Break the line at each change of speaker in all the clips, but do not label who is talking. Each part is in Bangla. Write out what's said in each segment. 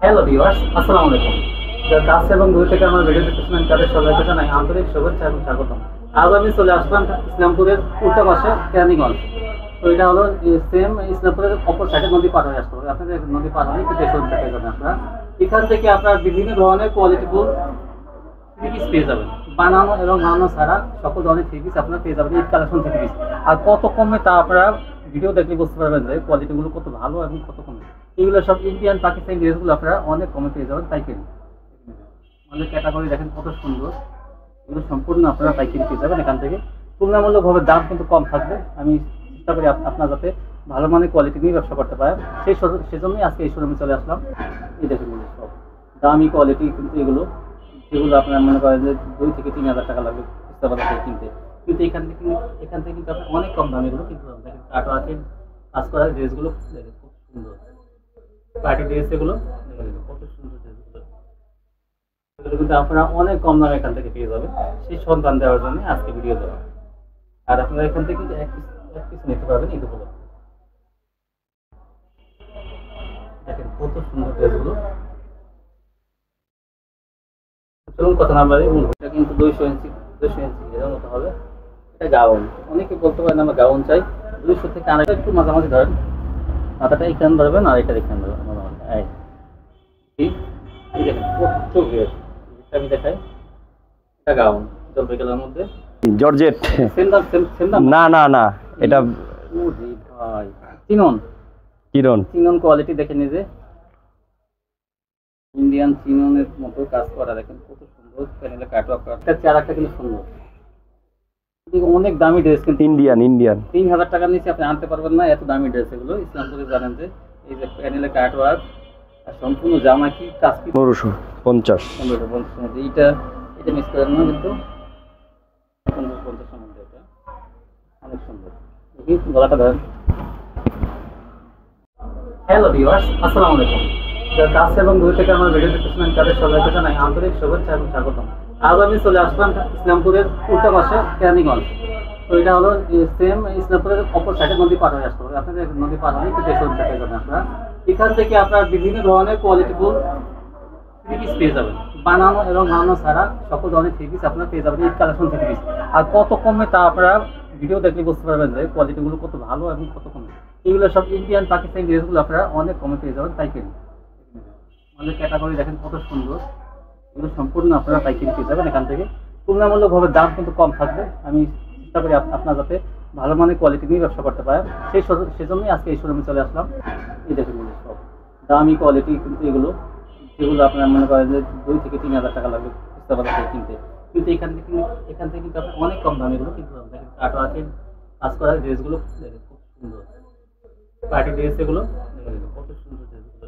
হ্যালো ভিউয়ার্স, আসসালামু আলাইকুম। যারা কাছে এবং দূর থেকে আমার ভিডিও দেখতেছেন তাদের সবাইকে জানাই আন্তরিক শুভেচ্ছা এবং স্বাগতম। আজ আমি চলে আসলাম ইসলামপুরের উল্টা পাশে কেরানীগঞ্জ। তো এটা হলো সেম ইসলামপুরের অপর সাইডে নদী পার হয়ে আসতে হবে। আপনাদের নদী পার হলে একটু দেখে দেখে যাবেন আপনারা। এখান থেকে আপনার বিভিন্ন ধরনের কোয়ালিটিফুল থ্রি পিস পেয়ে যাবেন, বানানো এবং বানানো ছাড়া সকল ধরনের থ্রি পিস আপনারা পেয়ে যাবেন। এই কালেকশন থ্রি পিস আর কত কমে তা আপনারা ভিডিও দেখলে বুঝতে পারবেন যে কোয়ালিটিগুলো কত ভালো এবং কত কমে। এগুলো সব ইন্ডিয়ান পাকিস্তানি ড্রেসগুলো আপনারা অনেক কমে পেয়ে যাবেন পাইকারি। আমাদের ক্যাটাগরি দেখেন কত সুন্দর, এগুলো সম্পূর্ণ আপনারা পাইকারি পেয়ে যাবেন এখান থেকে। তুলনামূলকভাবে দাম কিন্তু কম থাকবে। আমি চেষ্টা করি আপনার যাতে ভালো মানের কোয়ালিটি নিয়ে ব্যবসা করতে পারেন, সেজন্যই আজকে এই শোরুমে চলে আসলাম। এই দেখেন সব দামি কোয়ালিটি, কিন্তু এগুলো যেগুলো আপনার মনে করেন যে 2 থেকে 3,000 টাকা লাগবে খুচরা বাজার থেকে কিনতে, কিন্তু এখান থেকে কিন্তু আপনি অনেক কম দামে এগুলো কিনতে পারবেন। দেখেন কাটওয়ার্কের কাজ করা ড্রেসগুলো দেখেন খুব সুন্দর, পার্টি ড্রেস এগুলো দেখেন কত সুন্দর ড্রেসগুলো। এগুলো কিন্তু আপনারা অনেক কম দামে এখান থেকে পেয়ে যাবেন। সেই সন্ধান দেওয়ার জন্য আজকে ভিডিও দেওয়া। আর আপনারা এখান থেকে এক পিস নিতে পারবেন ঈদ উপলক্ষে। দেখেন কত সুন্দর ড্রেসগুলো। চলুন কথা না বাড়ি, এটা কিন্তু 200 ইঞ্চি এর মতো হবে। এটা গাউন, অনেকে বলতে পারেন আমরা গাউন চাই। 200 থেকে আড়াইশো একটু মাঝামাঝি ধরেন, মাথাটা এখানে ধরবেন আর এটা এখানে ধরবেন। এই দেখেন কত গ্রেড, আমি দেখাই। এটা গাউন জলপাই কালার মধ্যে
জর্জেট।
সেম দাম
না না না, এটা
ভাই চিনন কোয়ালিটি দেখে নিজে, ইন্ডিয়ান চিননের মতো কাজ করা। দেখেন কত সুন্দর প্যানেলে কাটওয়ার্ক করা। এটা চেহারাটা কিন্তু সুন্দর। অনেক দামি ড্রেস, কিন্তু
ইন্ডিয়ান
3,000 টাকার নিচে আপনি আনতে পারবেন না। এত দামি ড্রেস এগুলো। ইসলামপুরে জানেন যে এই যে প্যানেলে কাটওয়ার্ক আর সম্পূর্ণ জামা কি কাজ কি
1550।
এটা মিস করেন না, কিন্তু 1550 মধ্যে এটা অনেক সুন্দর। গলাটা ধরেন। হ্যালো ভিউয়ার্স, আসসালামু আলাইকুম। যারা কাছে এবং দূর থেকে আমার ভিডিও দেখতেছেন তাদের সবাইকে জানাই আন্তরিক শুভেচ্ছা এবং স্বাগতম। আজ আমি চলে আসলাম ইসলামপুরের উল্টা পাশে কেরানীগঞ্জ। তো এটা হলো সেম ইসলামপুরের অপর সাইডে নদী পার হয়ে আসতে হবে। আপনাদের নদী পার হলে একটু দেখে দেখে যাবেন আপনারা। এখান থেকে আপনার বিভিন্ন ধরনের কোয়ালিটিফুল থ্রি পিস পেয়ে যাবেন, বানানো এবং বানানো ছাড়া সকল ধরনের থ্রি পিস আপনারা পেয়ে যাবেন। এই কালেকশন থ্রি পিস আর কত কমে তা আপনারা ভিডিও দেখলে বুঝতে পারবেন যে কোয়ালিটিগুলো কত ভালো এবং কত কমে। এগুলো সব ইন্ডিয়ান পাকিস্তানি ড্রেসগুলো আপনারা অনেক কমে পেয়ে যাবেন পাইকারি। আমাদের ক্যাটাগরি দেখেন কত সুন্দর, এগুলো সম্পূর্ণ আপনারা পাইকারি পেয়ে যাবেন এখান থেকে। তুলনামূলকভাবে দাম কিন্তু কম থাকবে। আমি চেষ্টা করি আপনার যাতে ভালো মানের কোয়ালিটি নিয়ে ব্যবসা করতে পারেন, সেজন্যই আজকে এই শোরুমে চলে আসলাম। এই দেখেন সব দামি কোয়ালিটি, কিন্তু এগুলো যেগুলো আপনার মনে করেন যে 2 থেকে 3,000 টাকা লাগবে খুচরা বাজার থেকে কিনতে, কিন্তু এখান থেকে কিন্তু আপনি অনেক কম দামে এগুলো কিনতে পারবেন। দেখেন কাটওয়ার্কের কাজ করা ড্রেসগুলো দেখেন খুব সুন্দর, পার্টি ড্রেস এগুলো দেখেন কত সুন্দর ড্রেসগুলো।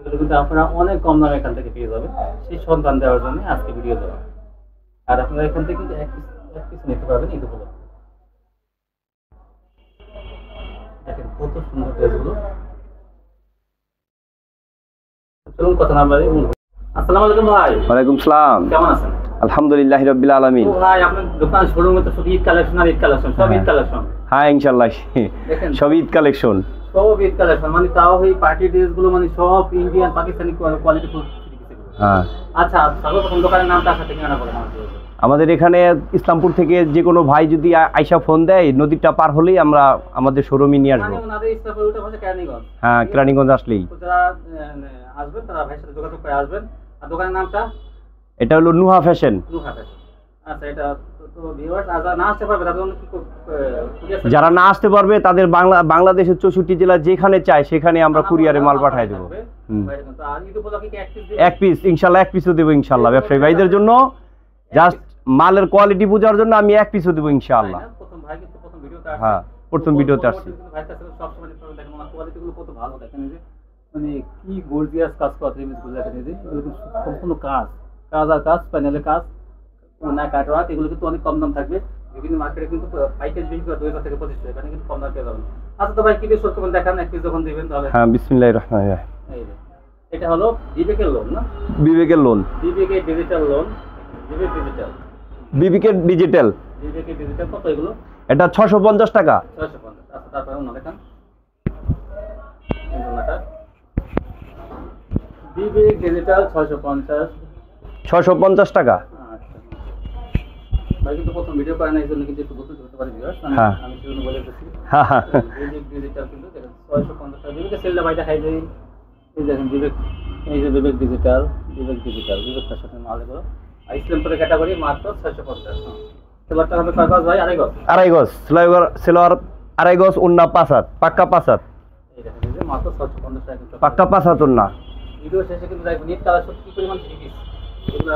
এগুলো কিন্তু আপনারা অনেক কম দামে এখান থেকে পেয়ে যাবেন। সেই সন্ধান দেওয়ার জন্য আজকে ভিডিও দেওয়া। আর আপনারা এখান থেকে এক পিস নিতে পারবেন ঈদ উপলক্ষে। দেখেন কত সুন্দর ড্রেসগুলো। চলুন কথা না বাড়ি। আসসালামু আলাইকুম ভাই।
ওয়ালাইকুম সালাম।
কেমন আছেন?
আলহামদুলিল্লাহ রাব্বিল আলামিন।
ভাই আপনার দোকান শোরুমে তো শুধু ঈদ কালেকশন আর ঈদ কালেকশন, সব ঈদ কালেকশন।
হ্যাঁ ইনশাআল্লাহ,
দেখেন
সব ঈদ কালেকশন।
সব ঈদ কালেকশন, মানে তাও এই পার্টি ড্রেসগুলো মানে সব ইন্ডিয়ান পাকিস্তানি কোয়ালিটি ফুল।
হ্যাঁ
আচ্ছা, সর্বপ্রথম দোকানের নামটা আছে, ঠিকানা বলেন আমাদের।
আমাদের এখানে ইসলামপুর থেকে যে কোনো ভাই যদি আইসা ফোন দেয়, নদীটা পার হলেই আমরা আমাদের শোরুমে নিয়ে আসবো। হ্যাঁ, কেরানীগঞ্জ আসলেই।
যারা আসবেন তারা ভাইয়ের সাথে যোগাযোগ করে আসবেন। আর দোকানের নামটা
এটা হলো নুহা ফ্যাশন।
আচ্ছা, এটা তো ভিউয়ার্স আজ না আসতে পারবে তাদের কি
যারা না আসতে পারবে তাদের বাংলাদেশের 64 জেলা যেখানে চায় সেখানে আমরা কুরিয়ারে মাল পাঠিয়ে দেবো। এক পিস ইনশাল্লাহ, এক পিসও দেবো ইনশাল্লাহ। ব্যবসায়ী ভাইদের জন্য জাস্ট মালের কোয়ালিটি বোঝার জন্য আমি এক পিসও দেবো ইনশাআল্লাহ। হ্যাঁ, প্রথম ভিডিওতে আসছি।
কত ভালো দেখেন, যে মানে কি গর্জিয়াস কাজ করা জিনিসগুলো দেখেন, যে সম্পূর্ণ কাজ আর কাজ, প্যানেলের কাজ না কাটওয়ার্ক। এগুলো কিন্তু অনেক কম দাম থাকবে। বিভিন্ন মার্কেটে কিন্তু পাইকারি বিক্রি করে 2,000 থেকে 2500, এখানে কিন্তু কম দাম পেয়ে যাবেন। আচ্ছা তো ভাই কি দিয়ে শুরু করবেন দেখান, এক পিস যখন দিবেন তাহলে।
হ্যাঁ, বিসমিল্লাহির রহমানির রহিম।
এই যে এটা হলো বিবেকের লোন না?
বিবেকের লোন,
বিবেকের ডিজিটাল লোন।
বিবেকের ডিজিটাল
কত এগুলো?
এটা 650 টাকা।
650। আচ্ছা, তারপরে অন্য দেখান। বিবেক ডিজিটাল 650।
650 টাকা।
আচ্ছা ভাই কিন্তু প্রথম ভিডিও করে না, এই জন্য কিন্তু একটু বলতে হতে পারে ভিউয়ার্স,
হ্যাঁ।
আমি সেজন্য বলে দিচ্ছি।
হ্যাঁ হ্যাঁ
বিবেক ডিজিটাল কিন্তু দেখেন 650 টাকা। বিবেকের সেলটা ভাই দেখাই দেই। এই দেখেন বিবেক, এই যে বিবেক ডিজিটাল, বিবেকের সাথে মাল এগুলো। আর ইসলামপুরের ক্যাটাগরি মাত্র 650। সেলারটা হবে কয় গজ ভাই? 2.5 গজ।
2.5 গজ সেলোয়ার 2.5 গজ, ওন্না 5 হাত, পাক্কা 5 হাত,
এই দেখেন এই যে মাত্র 650 টাকা কিন্তু।
পাক্কা 5 হাত ওন্না।
ভিডিও শেষে কিন্তু দেখবেন নিট কালেকশন কি পরিমাণ থ্রি পিস, এগুলো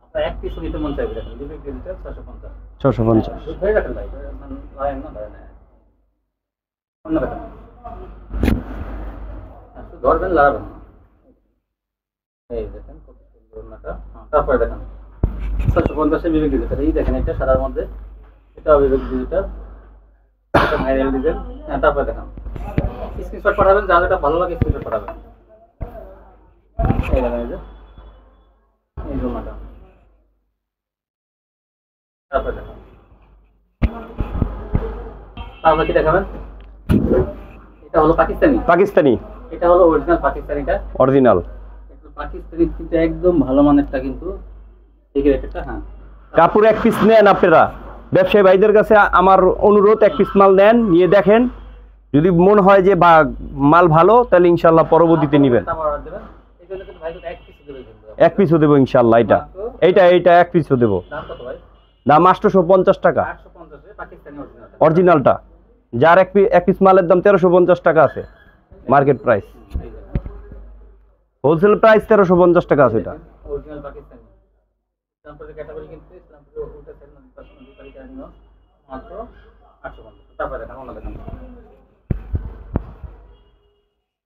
আপনার এক পিস নিতে মন চাইবে। দেখেন বিবেক ডিজিটাল 650।
650।
ধরে রাখেন ভাই, ধরে রাখেন, লাইন না ধরে নেয় অন্য কথা ধরবেন, লাগাবেন না। এই দেখেন কত সুন্দর ওন্নাটা। তারপরে দেখেন 650 বিবেক ডিজিটাল। এই দেখেন এটা সাদার মধ্যে, এটাও বিবেক ডিজিটাল, এটা ভাইরাল ডিজাইন। হ্যাঁ তারপরে দেখেন স্ক্রিনশট পাঠাবেন, যা যেটা ভালো লাগে স্ক্রিনশট পাঠাবেন। এই দেখেন এই যে এই ওন্নাটা। তারপরে দেখেন, তারপরে কি দেখাবেন? এটা হলো পাকিস্তানি।
পাকিস্তানি,
এটা হলো অরিজিনাল পাকিস্তানিটা।
অরিজিনাল
এটা পাকিস্তানি কিন্তু একদম ভালো মানেরটা কিন্তু এই রেটটা। হ্যাঁ
কাপড় এক পিস নেন আপনারা, ব্যবসায়ী ভাইদের কাছে আমার অনুরোধ, এক পিস মাল নেন, নিয়ে দেখেন, যদি মনে হয় যে মাল ভালো তাহলে ইনশাল্লাহ পরবর্তীতে নেবেন।
তারপর অর্ডার দেবেন। এই জন্য কিন্তু ভাই কিন্তু এক পিস দেবে কিন্তু।
এক পিসও দেবো ইনশাল্লাহ। এইটা এক পিসও দেবো।
দাম কত ভাই?
দাম 850 টাকা
850 এ পাকিস্তানি অরিজিনাল।
অরিজিনালটা, যার এক পিস মালের দাম 1350 টাকা আছে মার্কেট প্রাইস, হোলসেল প্রাইস 1350 টাকা আছে এটা।
অরিজিনাল পাকিস্তানি। ইসলামপুরের ক্যাটাগরি কিন্তু ইসলামপুরের ওটা সেল না, পার্সোনালি পারি কেন মাত্র 850। তারপরে দেখেন অন্য দেখেন।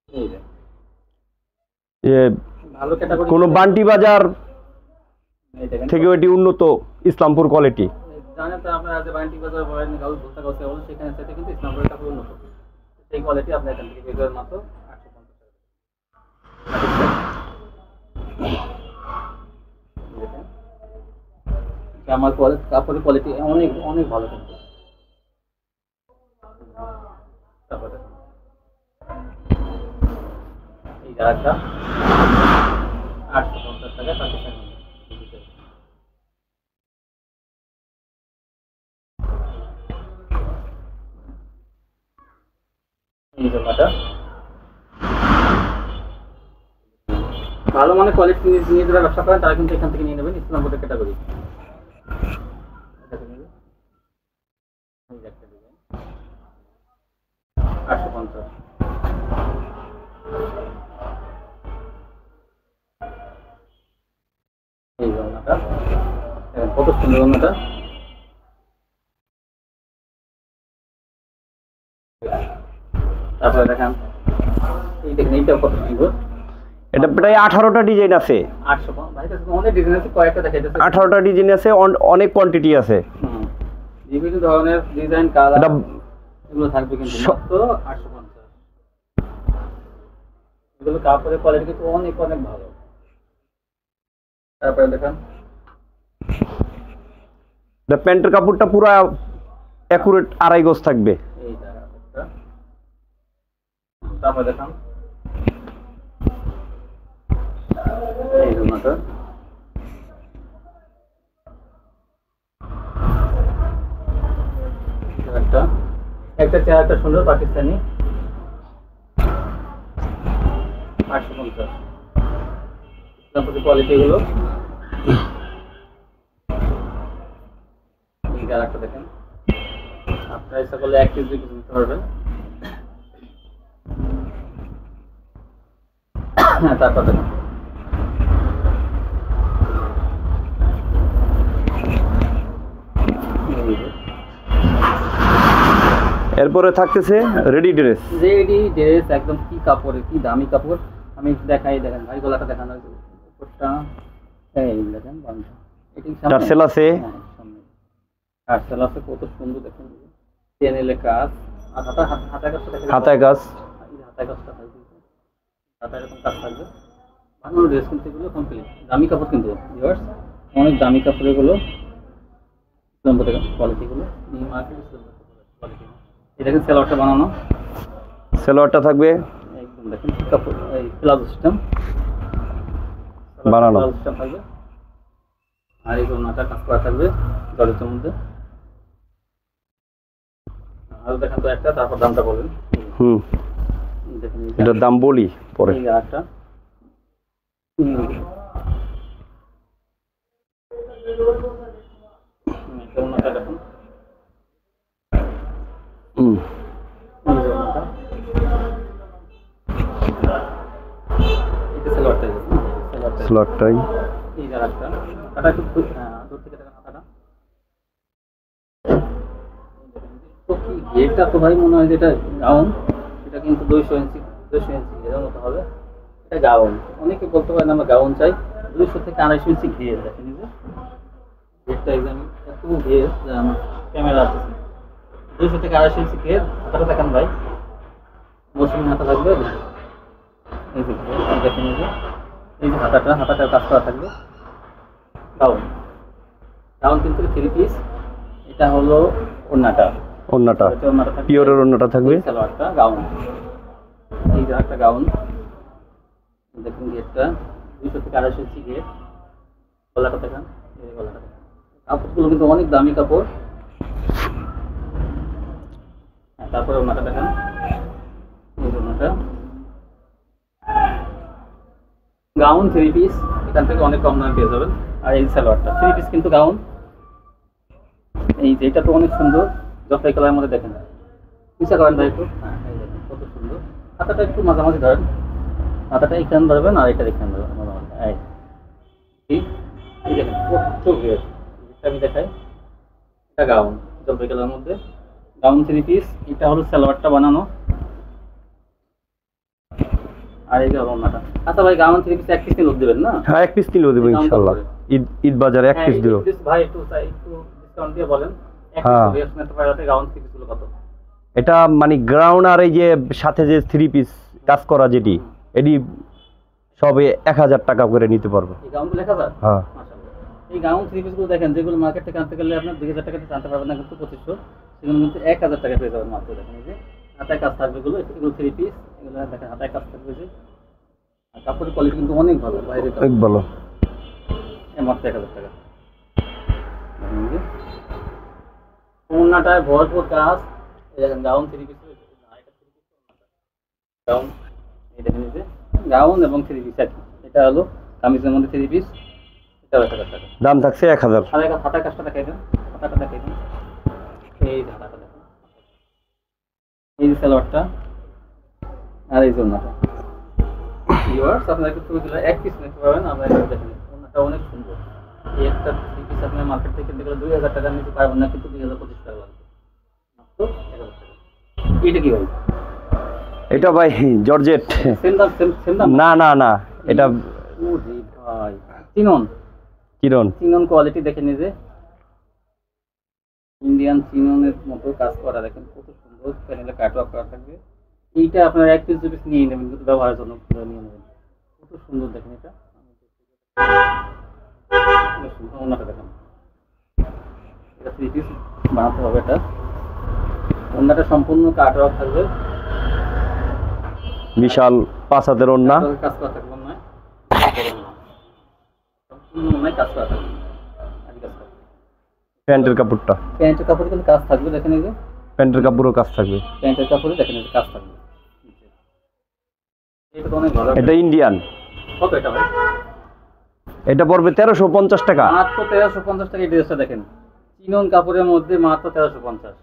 এই যে ভালো ক্যাটাগরি
কোন বান্টি বাজার
এই দেখেন
থেকে ওইটি উন্নত ইসলামপুর কোয়ালিটি।
জানেন তো আপনারা যে বান্টি বাজার বলেন গাউল বলতে গেছে বলেন, সেখানে সেটা কিন্তু ইসলামপুরের কাপড় উন্নত, সেই কোয়ালিটি আপনি এখান থেকে পেয়ে যাবেন মাত্র 850 টাকা। দেখেন আমার কোয়ালিটি, কাপড়ের কোয়ালিটি অনেক অনেক ভালো কিন্তু। তারপরে এই জায়গাটা 850 টাকা পাকিস্তানি। এই জামাটা ভালো মানে কোয়ালিটি নিয়ে যারা ব্যবসা করেন তারা কিন্তু এখান থেকে নিয়ে নেবেন, ইসলামপুরের ক্যাটাগরি। এই যে একটা ডিজাইন 850। এই জামাটা কত সুন্দর জামাটা। তারপরে দেখেন এই দেখেন এইটাও কত সুন্দর।
এটা প্রায় 18টা ডিজাইন আছে।
800 ভাই কাছে অনেক ডিজাইন আছে, কয়েকটা দেখাইতেছে।
18টা ডিজাইন আছে, অনেক কোয়ান্টিটি আছে।
বিভিন্ন ধরনের ডিজাইন কালার
এটা
এগুলো থাকবে কিন্তু মাত্র 850। এগুলো কাপড়ের কোয়ালিটি কিন্তু অনেক অনেক ভালো। তারপরে দেখেন
এটা প্যান্টের কাপড়টা পুরো অ্যাকুরেট 2.5 গজ থাকবে।
এইটা একটা। তারপরে দেখেন এই জামাটা একটা চেহারাটা সুন্দর পাকিস্তানি 850। ইসলামপুরের কোয়ালিটি গুলো এই কালারটা দেখেন, আপনারা ইচ্ছা করলে এক পিস 2 পিস নিতে পারবেন। তারপর দেখেন
এরপরে থাকতেছে রেডি ড্রেস।
রেডি ড্রেস একদম কি কাপড়ের, কি দামি কাপড়। আমি দেখাই, দেখেন ভাই গলাটা দেখানো উপরটা এই দেখেন বান্ধা, এটি সামনে
টার্সেল আছে,
সামনে টার্সেল আছে, কত সুন্দর দেখেন। টেনেলে কাজ আর হাতায় কাজটা দেখেন,
হাতায় কাজ,
হাতায় কাজটা থাকবে, হাতায় এরকম কাজ থাকবে। বানানো ড্রেস কিন্তু এগুলো কমপ্লিট দামি কাপড় কিন্তু ভিউয়ার্স, অনেক দামি কাপড় এগুলো। ইসলামপুরের কোয়ালিটিগুলো নিউ মার্কেট ইসলামপুরের কোয়ালিটি। এই দেখেন সেলোয়ারটা বানানো,
সেলোয়ারটা থাকবে
একদম দেখেন কাপড় এই প্লাজো সিস্টেম
বানানো।
প্লাজো সিস্টেম থাকবে। আর এই ওনাটা কাজ করা থাকবে জর্জেটের মধ্যে। আর দেখেন তো একটা, তারপর দামটা বলেন।
হুম,
দেখেন এই যে
এটার দাম বলি পরে।
এই যে একটা এটা ওনাটা দেখুন।
হুম,
এই যে ওনাটা। এটা সালোয়ারটা আছে, সালোয়ারটা।
স্লটটাই
এই যে একটা কাটা একটু দূর থেকে দেখেন কাটা। তো কি গেটটা তো ভাই মনে হয় যেটা গাউন, এটা কিন্তু 200 ইঞ্চি এর মতো হবে। এটা গাউন, অনেকে বলতে পারেন আমরা গাউন চাই। 200 থেকে 250 ইঞ্চি ঘের দেখেন, এই যে গেটটা একদম এত ঘের যে আমার ক্যামেরা আছে। 200 থেকে 250 ইঞ্চি ঘের। হাতাটা দেখেন ভাই, মৌসুমি হাতা থাকবে। এই যে ঘের, দেখেন এই যে হাতাটার কাজ করা থাকবে। গাউন কিন্তু 3 পিস। এটা হলো ওড়নাটা,
ওড়নাটা
এটা ওড়নাটা থাকবে,
পিওরের ওড়নাটা থাকবে।
এই সালোয়ারটা গাউন। এই যে একটা গাউন দেখুন, গেটটা 200 থেকে 250 ইঞ্চি গেট। গলাটা দেখেন, এই গলাটা দেখেন। কাপড়গুলো কিন্তু অনেক দামি কাপড়। তারপরে ওড়নাটা দেখেন, এই যে ওড়নাটা গাউন 3 পিস। এখান থেকে অনেক কম দামে পেয়ে যাবেন। আর এই সালোয়ারটা 3 পিস কিন্তু গাউন। এই যে এটা তো অনেক সুন্দর, জফাই কালারের মধ্যে দেখেন। ইচ্ছা করেন ভাই একটু, হ্যাঁ এই দেখেন কত সুন্দর। হাতাটা একটু মাঝামাঝি ধরেন, হাতাটা এখানে ধরবেন আর এটা এখানে ধরবেন মাঝামাঝি। এই দেখেন কত ঘের। আমি দেখাই, এটা গাউন জফাই কালারের মধ্যে, গাউন 3 পিস। এটা হলো সালোয়ারটা বানানো। আর এই যে ওড়নাটা। আচ্ছা ভাই, গাউন 3 পিস 1 পিস লোক দিবেন না?
হ্যাঁ, 1 পিস নিলেও দেবো ইনশাল্লাহ। ঈদ বাজারে 1 পিস দিব।
ভাই একটু ডিসকাউন্ট দিয়ে বলেন।
হ্যাঁ।
গাউন 3 পিস গুলো কত?
এটা মানে গ্রাউন্ড আর এই যে সাথে যে 3 পিস কাজ করা যেটি, এটি সবে 1000 টাকা করে নিতে পারবে।
এই গাউনগুলো 1000?
হ্যাঁ,
মাশাআল্লাহ। এই গাউন 3 পিস গুলো দেখেন, যেগুলো মার্কেট থেকে আনতে গেলে আপনার 2000 টাকা দিয়ে আনতে পারবেন না, কিন্তু 2500, সেগুলো কিন্তু 1000 টাকা পেয়ে যাবেন মাত্র। দেখেন এই যে হাতায় কাজ থাকবে, এগুলো 3 পিস। এগুলো দেখেন হাতায় কাজ থাকবে যে। আর কাপড়ের কোয়ালিটি কিন্তু অনেক ভালো, বাইরে
অনেক ভালো।
মাত্র 1000 টাকা। ওড়নাটায় ভরপুর কাজ। এই দেখেন গাউন 3 পিস, গাউন এই দেখেন এই যে গাউন এবং 3 পিস একই। এটা হলো কামিজের মধ্যে 3 পিস, এটা 1000 টাকা।
দাম থাকছে 1000।
আর একটা হাতার কাজটা দেখাই দেন, হাতাটা দেখাই দেন। এই যে হাতাটা দেখেন, এই যে সালোয়ারটা আর এই যে ওড়নাটা। ভিউয়ার্স আপনারা একটু ছবিগুলো 1 পিস নিতে পারবেন। আমরা এটা দেখেন, ওড়নাটা অনেক সুন্দর। এই একটা 3 পিস আপনি মার্কেট থেকে কিনতে গেলে 2000 টাকা নিতে পারবেন না, কিন্তু 2025 টাকা লাগবে মাত্র 1000 টাকা। এটা কি ভাই?
এটা ভাই জর্জেট।
সেম দাম?
না না না, এটা
ওরে ভাই, চিনন
কিরণ
কোয়ালিটি দেখে নিজে, ইন্ডিয়ান চিননের মতো কাজ করা। দেখেন কত সুন্দর, প্যানেলে কাটওয়ার্ক করা থাকবে। এইটা আপনারা 1 পিস 2 পিস নিয়ে নেবেন, কিন্তু ব্যবহারের জন্য নিয়ে নেবেন। কত সুন্দর দেখেন এটা। ওড়নাটা দেখেন, এটা 3 পিস বানাতে হবে। এটা ওড়নাটা সম্পূর্ণ কাটওয়ার্ক থাকবে,
বিশাল 5 হাতের ওড়না।
কাজ করা থাকবে না, সম্পূর্ণ ওড়নায় কাজ করা থাকবে।
প্যান্টের কাপড়টা,
প্যান্টের কাপড়ে কিন্তু কাজ থাকবে। দেখেন এই যে
প্যান্টের কাপড়ও কাজ থাকবে।
প্যান্টের কাপড়ে দেখেন এই যে কাজ থাকবে। এটা তো অনেক ভালো।
এটা ইন্ডিয়ান।
কত এটা ভাই?
এটা পড়বে 1350 টাকা।
মাত্র 1350 টাকা। এই ড্রেসটা দেখেন, চিনন কাপড়ের মধ্যে মাত্র 1350।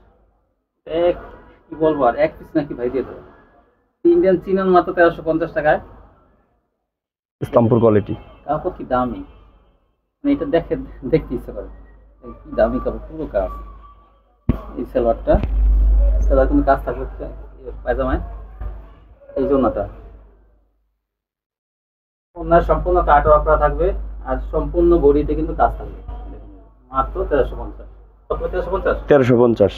কি বলবো আর, 1 পিস নাকি ভাই দিয়ে দেবো। ইন্ডিয়ান চিনন মাত্র 1350 টাকায়।
ইসলামপুর কোয়ালিটি।
কাপড় কি দামি, মানে এটা দেখতে ইচ্ছা করে। কি দামি কাপড়, পুরো কাজ। এই সালোয়ারটা, সালোয়ার কিন্তু কাজ থাকবে পায়জামায়। এই জন্যটা ওনার সম্পূর্ণ কাট ওয়ার্ক করা থাকবে, আর সম্পূর্ণ বডিতে কিন্তু কাজ থাকবে। মাত্র 1350। কত? 1350।
1350।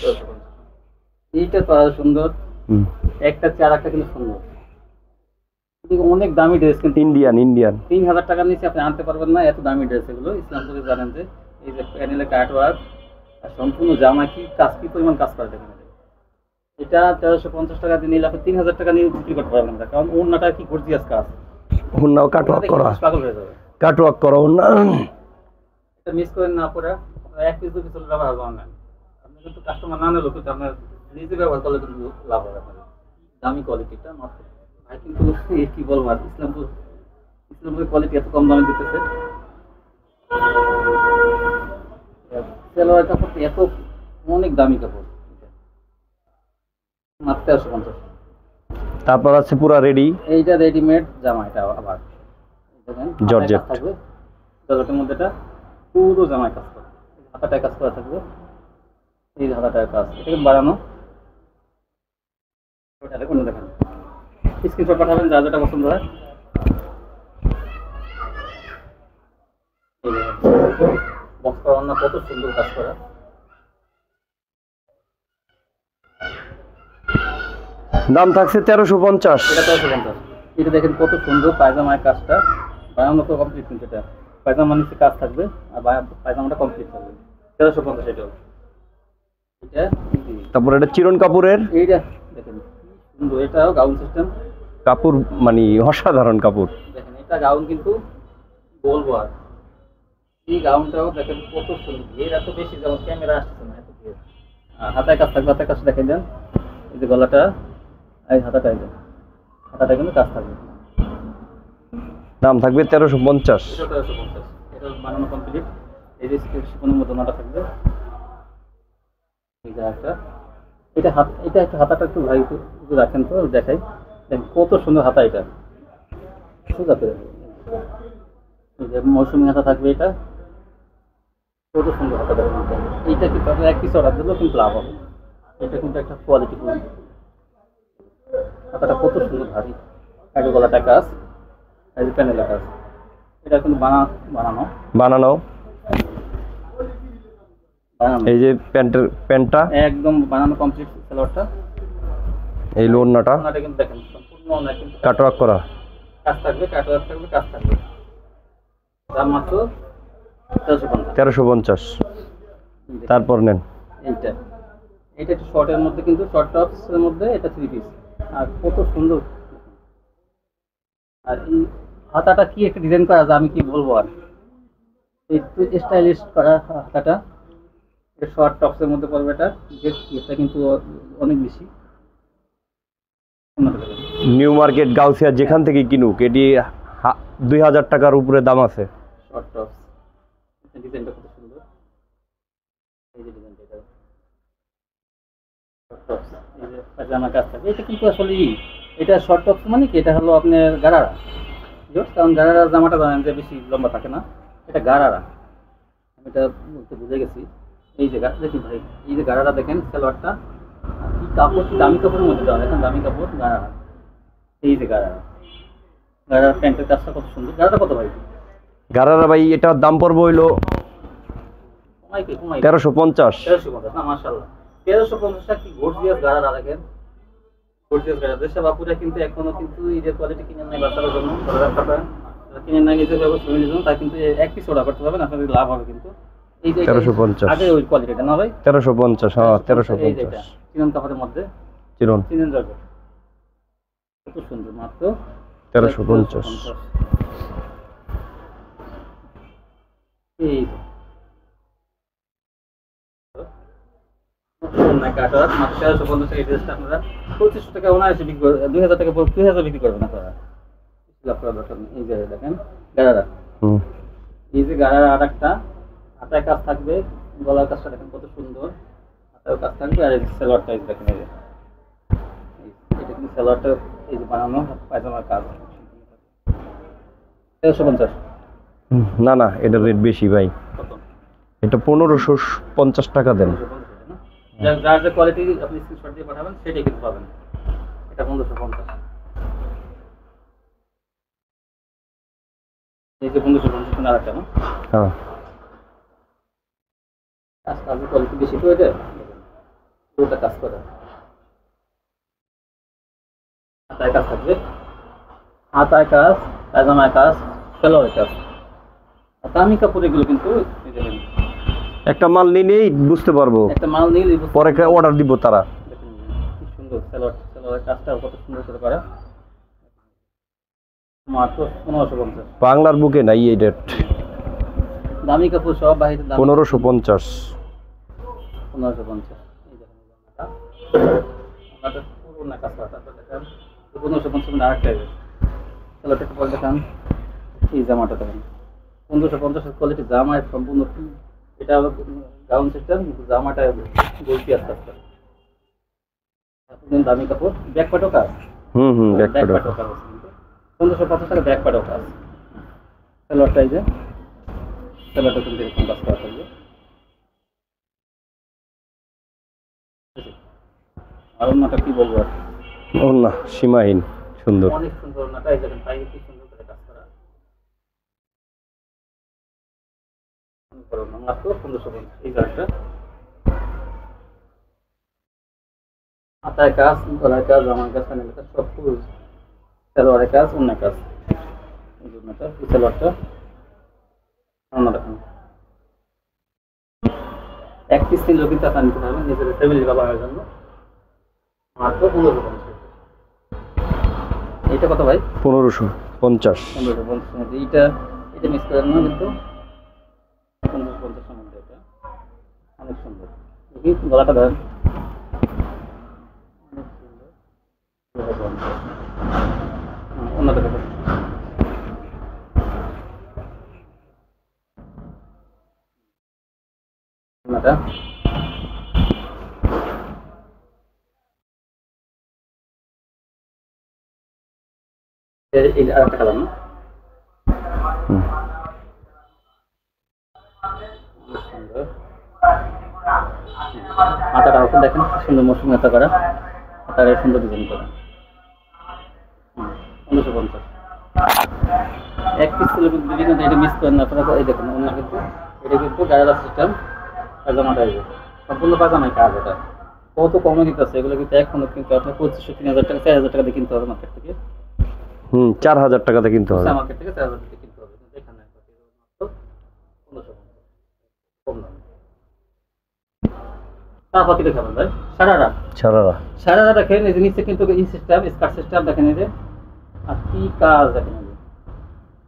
এইটা তো আরো সুন্দর, একটা চেয়ে আরেকটা কিন্তু সুন্দর। কিন্তু অনেক দামি ড্রেস, কিন্তু
ইন্ডিয়ান
3000 টাকার নিচে আপনি আনতে পারবেন না, এত দামি ড্রেস এগুলো। ইসলামপুরে জানেন যে এই যে প্যানেলে কাট ওয়ার্ক, আর সম্পূর্ণ জামা কি কাজ, কি পরিমাণ কাজ করে দেখেন। এটা 1350 টাকা দিয়ে নিলে আপনি 3000 টাকা নিয়ে বিক্রি করতে পারবেন না, কারণ ওন্নাটা কি গর্জিয়াস কাজ,
হুন্নাও কাটওয়ার্ক করা,
পাগল হয়ে যাবে।
কাটওয়ার্ক করা হুন্না।
এটা মিস করেন না পরে এক পিস 2 পিস ব্যবহার করবেন না, আপনি কিন্তু কাস্টমার না নিলেও কিন্তু আপনার নিজে ব্যবহার করলে কিন্তু লাভ হবে আপনার। দামি কোয়ালিটিটা মাত্র ভাই, কিন্তু কি বলবো আর, ইসলামপুরের কোয়ালিটি এত কম দামে দিতেছে। সেলোয়ার কাপড় এত অনেক দামি কাপড়, মাত্র 1350।
তারপর আছে পুরা রেডি,
এইটা রেডিমেড জামা, এটা আবার দেখেন
জর্জেট
থাকবে, জর্জেটের মধ্যে এটা পুরো জামায় কাজ করে, হাতাটায় কাজ করা থাকবে, এই হাতাটায় কাজ, এটা কিন্তু বাড়ানো। ওটা দেখুন, দেখেন স্ক্রিনশট পাঠাবেন যা যেটা পছন্দ হয়। বক্স করা অন্য কত সুন্দর কাজ করা,
দাম থাকছে 1350।
এটা 1350। এটা দেখেন কত সুন্দর পায়জামার কাজটা, বায়ান্ন তো কমপ্লিট, কিন্তু এটা পায়জামা নিচে কাজ থাকবে আর পায়জামাটা কমপ্লিট থাকবে। 1350 এটাও। এটা
তারপর এটা চিরন কাপড়ের,
এইটা দেখেন সুন্দর, এটাও গাউন সিস্টেম
কাপড়, মানে অসাধারণ কাপড়।
দেখেন এটা গাউন, কিন্তু বলবো আর এই গাউনটাও দেখেন কত সুন্দর, এর এত বেশি যেমন ক্যামেরা আসছে না এত বেশি। হাতায় কাজ থাকবে, হাতায় কাজ দেখেন দেন, এই যে গলাটা, এই হাতাটা, এই যে হাতাটা কিন্তু কাজ থাকবে।
দাম থাকবে 1350।
এটা 1350, এটা বানানো কমপ্লিট। এই যে শিপনের মতো নাটা থাকবে, এই যে একটা, এটা এটা একটু হাতাটা একটু ভাই একটু রাখেন তো দেখাই, দেখেন কত সুন্দর হাতা, এটা সোজা করে, এই যে মৌসুমি হাতা থাকবে, এটা কত সুন্দর হাতা দেখেন। এইটা কিন্তু আপনার এক পিস অর্ডার দিলেও কিন্তু লাভ হবে, এটা কিন্তু একটা কোয়ালিটি ফুল। হাতাটা কত সুন্দর ভারী, আগে গলাটা কাজ, এই যে প্যানেলের কাজ, এটা কিন্তু বানানো
বানানো,
বানানো
এই যে প্যান্টটা
একদম বানানো কমপ্লিট। সালোয়ারটা,
এই লোনাটা
ওনাটা কিন্তু দেখেন সম্পূর্ণ ওনা কিন্তু
কাটওয়ার্ক করা,
কাজ থাকবে, কাটওয়ার্ক থাকবে, কাজ থাকবে। দাম মাত্র 1350।
1350। তারপর নেন
এইটা, এটা একটু শর্টের মধ্যে, কিন্তু শর্ট টপসের মধ্যে এটা 3 পিস, আর কত সুন্দর। আর এই হাতাটা কি একটা ডিজাইন করা আছে, আমি কি বলবো আর, একটু স্টাইলিশ করা হাতাটা, এটা শর্ট টপসের মধ্যে পড়বে, এটা কিন্তু অনেক বেশি।
নিউ মার্কেট গাউসিয়া যেখান থেকে কিনুক, এটি 2000 টাকার উপরে দাম আছে।
শর্ট টপস, ডিজাইনটা কত সুন্দর, এই যে ডিজাইনটা, এটা শর্ট টপস, এই যে পায়জামা কাজ থাকে, এটা কিন্তু আসলে এটা শর্ট টপস মানে কি, এটা হলো আপনার গারারা, কারণ গারারা জামাটা জানেন যে বেশি লম্বা থাকে না, এটা গারারা, আমি এটা বলতে ভুলে গেছি। এই যে দেখুন ভাই, এই যে গারারা দেখেন, সালোয়ারটা কি কাপড়, কি দামি কাপড়ের মধ্যে দেওয়া, দেখেন দামি কাপড় গারারা, এই যে গারারা, গারারা প্যান্টের কাজটা কত সুন্দর। গারারা কত ভাই?
গারারা ভাই এটার দাম পড়বে হইলো 1350।
1350 না, মাশাআল্লাহ 1350 টাকা, কি গর্জিয়াস গারারা দেখেন, গর্জিয়াস গারারা। দেশে বাপুরা কিন্তু এখনো কিন্তু এই যে কোয়ালিটি কিনে নাই বাচ্চাদের জন্য, কিনে নাই নিজে ব্যবহার করে নিয়ে তাই কিন্তু এক পিস অর্ডার করতে পারবেন, আপনাদের লাভ হবে। কিন্তু এই যে
1350
আগে ওই কোয়ালিটিটা না ভাই,
1350, হ্যাঁ 1350
চিনন কাপড়ের মধ্যে,
চিরন
চিনন জর্জেট, কত সুন্দর, মাত্র
1350।
এই না কাটার মাত্র 1350 টাকা, এই ড্রেসটা আপনারা 2500 টাকা অনায়াসে বিক্রি করে, 2000 টাকা 2000 বিক্রি করবেন আপনারা, লাভ করার দরকার নেই। এই যে দেখেন গারারা, এই যে গারারা আরেকটা, হাতায় কাজ থাকবে, গলার কাজটা দেখেন কত সুন্দর, হাতায় কাজ থাকবে, আর এই সালোয়ারটা এই দেখেন, এই যে এটা কিন্তু সালোয়ারটা এই যে বানানো পায়জামার কাজ। 1350
না না, এটার রেট বেশি ভাই,
কত?
এটা 1550 টাকা দেন।
1550 না, যার যে কোয়ালিটি আপনি স্ক্রিনশট দিয়ে পাঠাবেন সেটাই কিন্তু পাবেন। এটা 1550, এই যে 1550 না, আরেকটা না,
হ্যাঁ
কাজের কোয়ালিটি বেশি তো, এটা পুরোটা কাজ করা, হাতায় কাজ থাকবে, হাতায় কাজ, পায়জামায় কাজ, সালোয়ারের কাজ। আর দামি কাপড় এগুলো কিন্তু
একটা মাল নিলেই বুঝতে পারবো,
একটা মাল নিলে
পরে অর্ডার দিব তারা।
দেখেন কি সুন্দর সেলোয়ারের কাজটাও কত সুন্দর করে করা। মাত্র 1550।
বাংলার বুকে নাই এই রেট।
দামি কাপড় সব বাহিরে দাম
1550।
1550। এই দেখেন আমাদের পুরোনো কাঁচা, তারপর দেখেন 1550 আরেকটা সেলোয়ারটা একটু পরে দেখান। এই জামাটা দেখেন 1550 কোয়ালিটি জামা সম্পূর্ণ। এটা হলো গাউন সিস্টেম, কিন্তু জামাটা বলছি আস্তে আস্তে। দামি কাপড়, ব্যাক পাটও কাজ।
ব্যাক
পাটও কাজ আছে কিন্তু 1550 টাকা ব্যাক পাটও কাজ। সেলোয়ারটা এই যে সেলোয়ারটা কিন্তু এরকম কাজ করা থাকবে। আর অন্যটা কি বলবো আর,
ওন্না সীমাহীন সুন্দর।
অনেক সুন্দর অন্যটা। এই দেখেন পায়ে কি সুন্দর করে কাজ করা। মাত্র 1550। এই কাজটা হাতায় কাজ, গলায় কাজ, জামার কাজ, কানের কাজ, সব পুরো সেলোয়ারের কাজ, অন্য কাজ। এই জন্যটা এই সেলোয়ারটা অন্য দেখেন এক পিস কিনলেও কিন্তু আপনার নিতে পারবেন নিজের ফ্যামিলি ব্যবহারের জন্য। মাত্র 1550। এইটা কত ভাই?
1550।
1550। এইটা এটা মিস করেন না কিন্তু 1550 এর মধ্যে এটা অনেক সুন্দর। দেখি গলাটা ধরেন, অনেক সুন্দর। অন্যটা দেখেন অন্যটা এই আরেকটা কালার না, সুন্দর। মাথাটা ওকে দেখেন সুন্দর মৌসুমি হাতা করা, হাতার সুন্দর ডিজাইন করা। 1550। এক পিস ছিল কিন্তু এটা মিস করেন না আপনারা। এই দেখুন অন্য কিন্তু এটা কিন্তু গায়ের সিস্টেম পাজামাটা এই সম্পূর্ণ পাজামাই কাজ। এটা কত কমে দিতেছে এগুলো কিন্তু এখন কিন্তু আপনার 2500 3000 টাকা 4000 টাকা দিয়ে কিনতে হবে মার্কেট থেকে।
4000 টাকাতে কিনতে হবে
মার্কেট থেকে 4000 টাকা কিনতে হবে, কিন্তু এখানে মাত্র 1550 কম দাম। তারপর কি দেখাবেন ভাই? সারারা দেখেন এই যে নিচে কিন্তু এই সিস্টেম স্কার্ট সিস্টেম দেখেন এই যে, আর কি কাজ দেখেন এই যে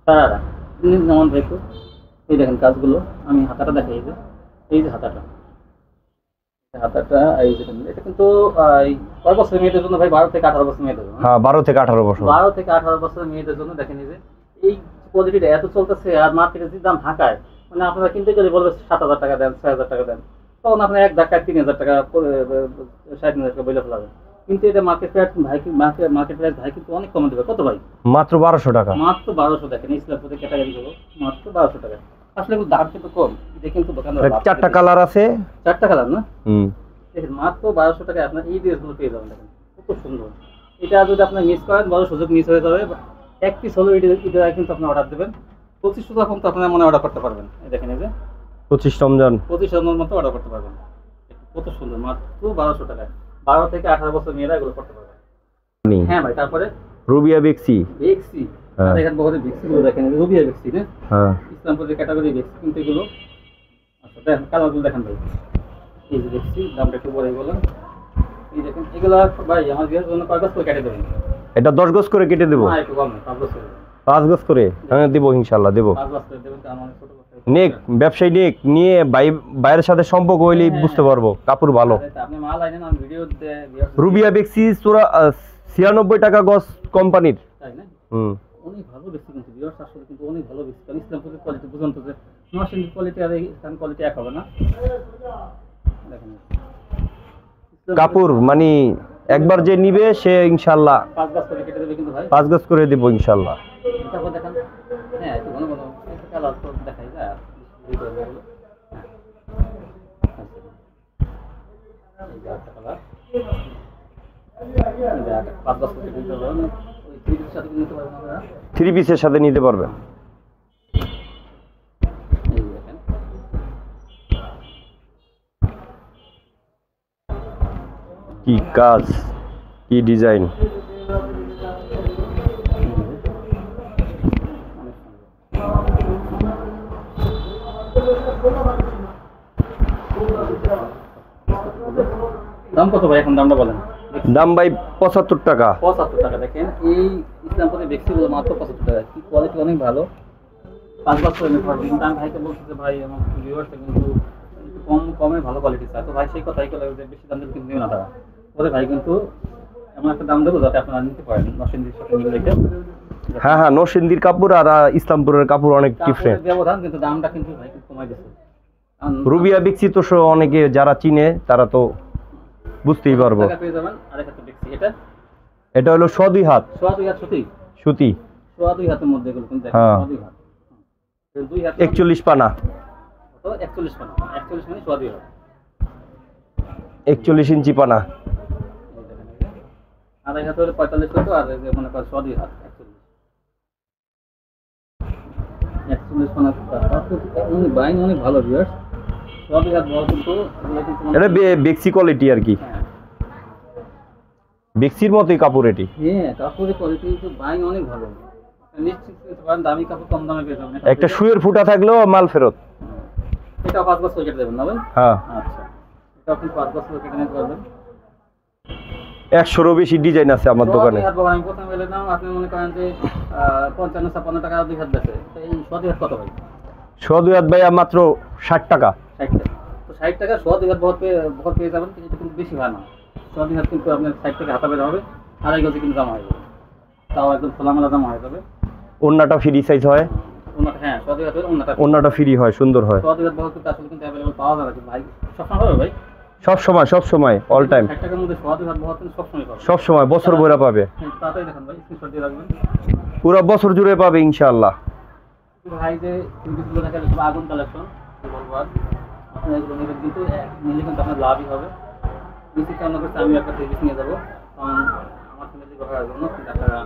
সারারা যেমন ভাই। এই দেখেন কাজগুলো আমি হাতাটা দেখাই। এই যে হাতাটা এই যে এটা কিন্তু কয় বছরের মেয়েদের জন্য ভাই? 12 থেকে 18 বছর মেয়েদের জন্য।
হ্যাঁ 12 থেকে 18 বছর।
12 থেকে 18 বছরের মেয়েদের জন্য দেখেন এই যে এই কোয়ালিটিটা এত চলতেছে। আর মার্কেটের যে দাম ঢাকায়, মানে আপনারা কিনতে গেলে বলবে 7000 টাকা দেন, 6000 টাকা দেন, তখন আপনার এক ধাক্কায় 3000 টাকা 35,000 টাকা বলে ফেলাবেন। কিন্তু এটা মার্কেট প্রাইস ভাই, মার্কেট প্রাইস ভাই কিন্তু অনেক কমে দেবে। কত ভাই?
মাত্র 1200 টাকা।
মাত্র 1200 দেখেন ইসলামপুরের ক্যাটাগরি গুলো মাত্র 1200 টাকা। আসলে এগুলো দাম কিন্তু কম। এটা কিন্তু দোকানদার
4টা কালার আছে।
4টা কালার না? দেখেন মাত্র 1200 টাকায় আপনার এই ড্রেসগুলো পেয়ে যাবেন। দেখেন কত সুন্দর। এটা যদি আপনি মিস করেন বড় সুযোগ মিস হয়ে যাবে। এক পিস হলো এটা কিন্তু আপনি অর্ডার দেবেন 2500 টাকা পর্যন্ত আপনার মনে অর্ডার করতে পারবেন। এই দেখেন এই যে
25 রমজান
25 রমজান মতো অর্ডার করতে পারবেন। কত সুন্দর, মাত্র 1200 টাকায় 12 থেকে 18 বছর মেয়েরা এগুলো করতে পারবে। হ্যাঁ ভাই, তারপরে
রুবিয়া বেক্সি।
দেখেন বহুত বেক্সি গুলো দেখেন, রুবিয়া বেক্সি না?
হ্যাঁ
ইসলামপুরের ক্যাটাগরি বেক্সি কিন্তু এগুলো। আচ্ছা দেখেন কালারগুলো দেখেন ভাই। এই যে বেক্সি দামটা একটু বড়ই বলেন। এই দেখেন এগুলা ভাই আমার বিয়ের জন্য কয় গজ করে কেটে দেবেন?
এটা 10 গজ করে কেটে দেব।
না একটু কম না, 5 গজ করে।
5 গজ করে হ্যাঁ দেব, ইনশাআল্লাহ দেব।
5 গজ করে দেবেন, কারণ অনেক ছোট করতে।
নেক ব্যবসায়ী নেক নিয়ে বাইরের সাথে সম্পর্ক হইলে বুঝতে পারবো কাপড় ভালো।
আপনি মাল আইনেন, আমি ভিডিও
রুবিয়া বেক্সি 96 টাকা গজ কোম্পানির,
তাই না? অনেক ভালো বেক্সি কিন্তু ভিউয়ার্স, আসলে কিন্তু অনেক ভালো বেক্সি। কারণ ইসলামপুরের কোয়ালিটি বুঝুন তো, যে নরসিংদীর কোয়ালিটি আর এখান কোয়ালিটি এক হবে না। দেখেন
কাপড় মানে একবার যে নিবে সে ইনশাআল্লাহ
5 গজ করে কেটে দেবে কিন্তু ভাই।
5 গজ করে দেব ইনশাআল্লাহ।
তারপর দেখেন হ্যাঁ একটু ঘন ঘন কালার তো দেখাই যায়।
থ্রি পিসের সাথে নিতে পারবেন। কি কাজ, কি ডিজাইন।
দাম কত ভাই? এখন দামটা বলেন।
দাম ভাই 75 টাকা।
75 টাকা। দেখেন এই ইসলামপুরে বেক্সিগুলো মাত্র 75 টাকা। কি কোয়ালিটি অনেক ভালো। 5 বছর এমনি পারবে। কিন্তু আমি ভাইকে বলছি যে ভাই আমার ভিউয়ার্স কিন্তু একটু কমে ভালো কোয়ালিটি চায়। তো ভাই সেই কথাই বলে যে বেশি দাম দিয়ে কিন্তু নিও না তারা। ওদের ভাই কিন্তু এমন একটা দাম দেবো যাতে আপনারা নিতে পারেন। নরসিংদীর সাথে মিলে রেখে।
হ্যাঁ হ্যাঁ, নরসিংদীর কাপড় আর ইসলামপুরের কাপড় অনেক ডিফারেন্ট।
ব্যবধান, কিন্তু দামটা কিন্তু ভাই কিন্তু কমাই দিয়েছে।
রুবিয়া বিক্সি তো অনেকে যারা চিনে তারা তো বুঝতেই পারবো।
পেয়ে যাবেন। আর একটা দেখছি
এটা হলো 2 হাত
সুতি।
সুতি
2 হাতের মধ্যে এগুলো কিন্তু দেখেন। 2 হাত। 2 হাত
41 পানা।
তো 41 পানা। 41 মানে 2 হাত।
41 ইঞ্চি পানা।
আর এই হাতে হলো 45 কত, আর এই যে মনে করেন 2 হাত 41 পানা। অনেক বাইন, অনেক ভালো ভিউয়ার্স। 2 হাত বড় কিন্তু এগুলো কিন্তু
এটা বেক্সি কোয়ালিটি আর কি।
হ্যাঁ
বেক্সির মতোই কাপড় এটি।
হ্যাঁ, কাপড়ের কোয়ালিটি কিন্তু বাইন অনেক ভালো। নিশ্চিত পারেন দামি কাপড় কম দামে পেয়ে যাবেন।
একটা শুয়ের ফুটা থাকলেও মাল ফেরত।
এটা 5 বছর কেটে দেবেন না ভাই?
হ্যাঁ
আচ্ছা, এটা আপনি 5 বছর কেটে নিতে পারবেন।
100-এরও বেশি ডিজাইন আছে আমার দোকানে।
আমি প্রথমে বললাম আপনি মনে করেন যে 55-56 টাকা 2 হাত বেচে, তো এই 2 হাত কত ভাই?
2 হাত ভাই মাত্র 60 টাকা।
60 টাকা। তো 60 টাকা 2 হাত বহুত পেয়ে যাবেন। কিন্তু এটা কিন্তু বেশি হয় না। 2 হাত কিন্তু আপনার 60 থেকে হাতা বের হবে, আড়াই গজ কিন্তু জামা হয়ে যাবে। তাও একদম খোলামেলা জামা হয়ে যাবে।
ওন্নাটা ফ্রি সাইজ হয়।
ওন্নাটা, হ্যাঁ 2 হাতের
ওন্নাটা ফ্রি হয়, সুন্দর হয়।
2 হাত বহুত কিন্তু আসলে কিন্তু अवेलेबल পাওয়া যায় না ভাই। সবসময় হবে ভাই?
সব সময় অল টাইম।
60 টাকার মধ্যে 2 হাত বহুত কিন্তু সবসময় পাবে।
সব সময় বছর ভরা পাবে।
তাড়াতাড়ি দেখেন ভাই, স্ক্রিনশট দিয়ে রাখবেন।
পুরো বছর জুড়ে পাবে ইনশাআল্লাহ।
ভাই যে থ্রিপিসগুলো দেখা যাচ্ছে আগুন কালেকশন, বলবো আর আপনি এগুলো নেবেন, কিন্তু নিলে কিন্তু আপনার লাভই হবে। বেশি কারণ করছে আমি একটা থ্রিপিস নিয়ে যাবো, কারণ আমার ফ্যামিলি ব্যবহারের জন্য। কিন্তু আপনারা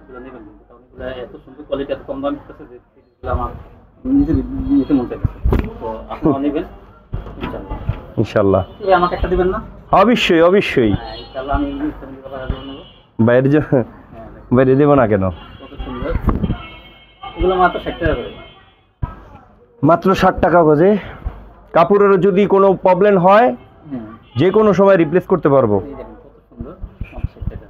এগুলো নেবেন, কারণ এগুলো এত সুন্দর কোয়ালিটি, এত কম দাম করতেছে যে থ্রিপিসগুলো আমার নিজে নিতে মন চাইতেছে। তো আপনারা নেবেন ইনশাআল্লাহ।
ইনশাআল্লাহ।
এই আমাকে একটা দিবেন না?
অবশ্যই অবশ্যই।
হ্যাঁ ইনশাআল্লাহ, আমি ফ্যামিলি ব্যবহারের জন্য নেব।
বাইরে দেব না কেন?
কত সুন্দর এগুলো, মাত্র 60 টাকা করে।
মাত্র 60 টাকা গজে। কাপড়ের যদি কোনো প্রবলেম হয় যে কোনো সময় রিপ্লেস করতে পারবো।
এই দেখেন কত সুন্দর, 60 টাকা।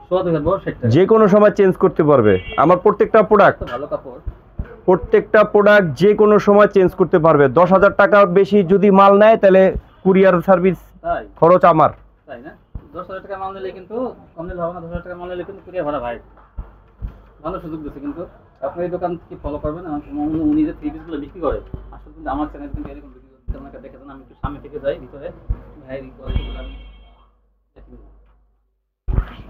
2 হাত বড় 60 টাকা।
যে কোনো সময় চেঞ্জ করতে পারবে। আমার প্রত্যেকটা প্রোডাক্ট,
ভালো কাপড়,
প্রত্যেকটা প্রোডাক্ট যে কোনো সময় চেঞ্জ করতে পারবে। 10,000 টাকার বেশি যদি মাল নেয় তাহলে কুরিয়ার সার্ভিস
তাই
খরচ আমার।
তাই না? 10,000 টাকা মাল নিলে কিন্তু কম নিলে হবে না। 10,000 টাকা মাল নিলে কিন্তু কুরিয়ার ভাড়া ভাই ভালো সুযোগ দিচ্ছে। কিন্তু আপনি এই দোকান কি ফলো করবেন? উনি যে থ্রি পিসগুলো বিক্রি করে, আসলে কিন্তু আমার চ্যানেল কিন্তু এরকম বিক্রি করতে আপনাকে দেখে দেন। আমি একটু সামনে থেকে যাই ভিতরে, ভাই কোয়ালিটিগুলো আমি দেখি।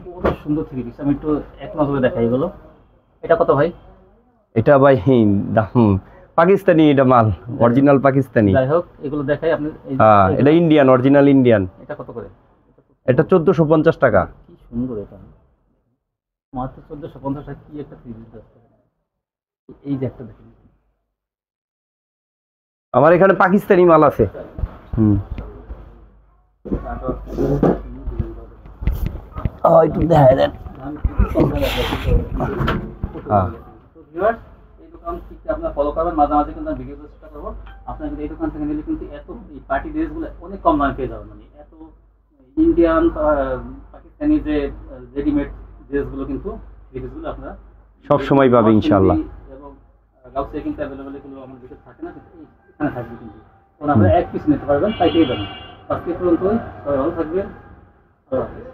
কত সুন্দর থ্রি পিস, আমি একটু এক নজরে দেখাই এগুলো। এটা কত ভাই?
এটা ভাই দাম পাকিস্তানি, এটা মাল অরিজিনাল পাকিস্তানি।
যাই হোক এগুলো দেখাই আপনি।
হ্যাঁ, এটা ইন্ডিয়ান, অরিজিনাল ইন্ডিয়ান।
এটা কত করে?
এটা 1450 টাকা।
কি সুন্দর, এটা মাত্র 1450 টাকা। কি একটা থ্রি পিস আছে, এই যে একটা দেখেন।
আমার এখানে পাকিস্তানি মাল আছে। একটু দেখাই দেন।
এই দোকান থেকে আপনারা ফলো করবেন, মাঝে মাঝে কিন্তু ভিডিও চেষ্টা করবো। আপনার কিন্তু এই দোকান থেকে নিলে কিন্তু এত পার্টি ড্রেসগুলো অনেক কম দামে পেয়ে যাবেন। মানে এত ইন্ডিয়ান পাকিস্তানি যে রেডিমেড ড্রেসগুলো কিন্তু ড্রেসগুলো আপনারা
সব সময় পাবে ইনশাআল্লাহ।
এবং গাউসে কিন্তু অ্যাভেলেবল এগুলো আমাদের ভিতরে থাকে না, কিন্তু এখানে থাকবে। কিন্তু আপনারা এক পিস নিতে পারবেন, তাই পেয়ে যাবেন। আজকে পর্যন্তই, সবাই ভালো থাকবেন। আল্লাহ হাফেজ।